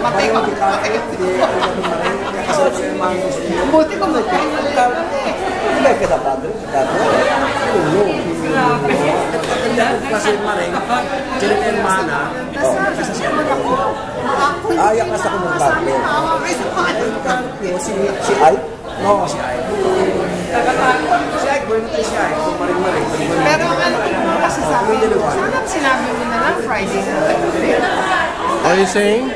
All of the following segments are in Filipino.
Matay ko. Buti ko magkain. Hindi ka na padre. Kasi maring, sila yung mana, kasi siya. Ayak na sa kumong padre. Si Ay? No, si Ay. Si Ay, bueno tayo si Ay. Maring. Pero ano kasi sabi, sana sinabi mo na lang Friday na. What are you saying?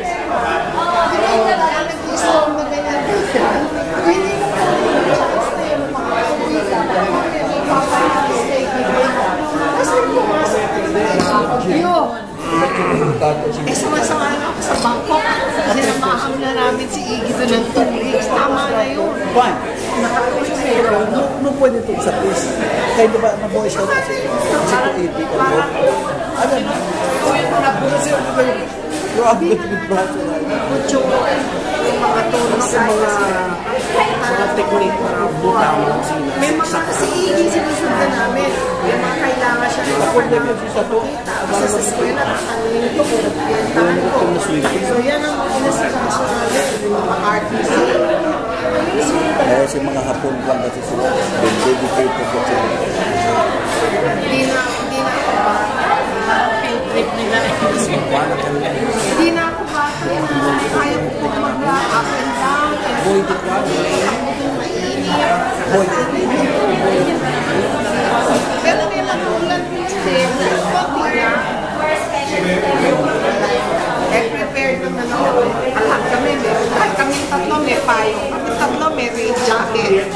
Eh, sumasama na ako sa Bangkok. Sinamahan na namin si Iggy doon ng 2 weeks. Tama na yun. Juan, no pwede ito sa place. Kaya diba, nabuhay siya kasi ito ka mo. Ano? Grabe yung braso na ito. Mucho yung mga tono Sa mga technique para butang sila. may mga si Iggy sinusundan namin. May mga kailangan siya ng kita. Kasi sa eskwela, tatanungin ko kung nagpiyentahan ko. So yan ang inasikaso namin. Yung mga artist. Si mga hapon lang kasi sila. Dedicated ko sila. Hindi na ako bata. Field trip nila. Hindi na ako bata na kaya ko po mag-up and down. Boy, di ba? Boy, Pero may matulad kasi, prepared naman ako. Lahat kami tatlo may payo. Kami tatlo may rain jacket.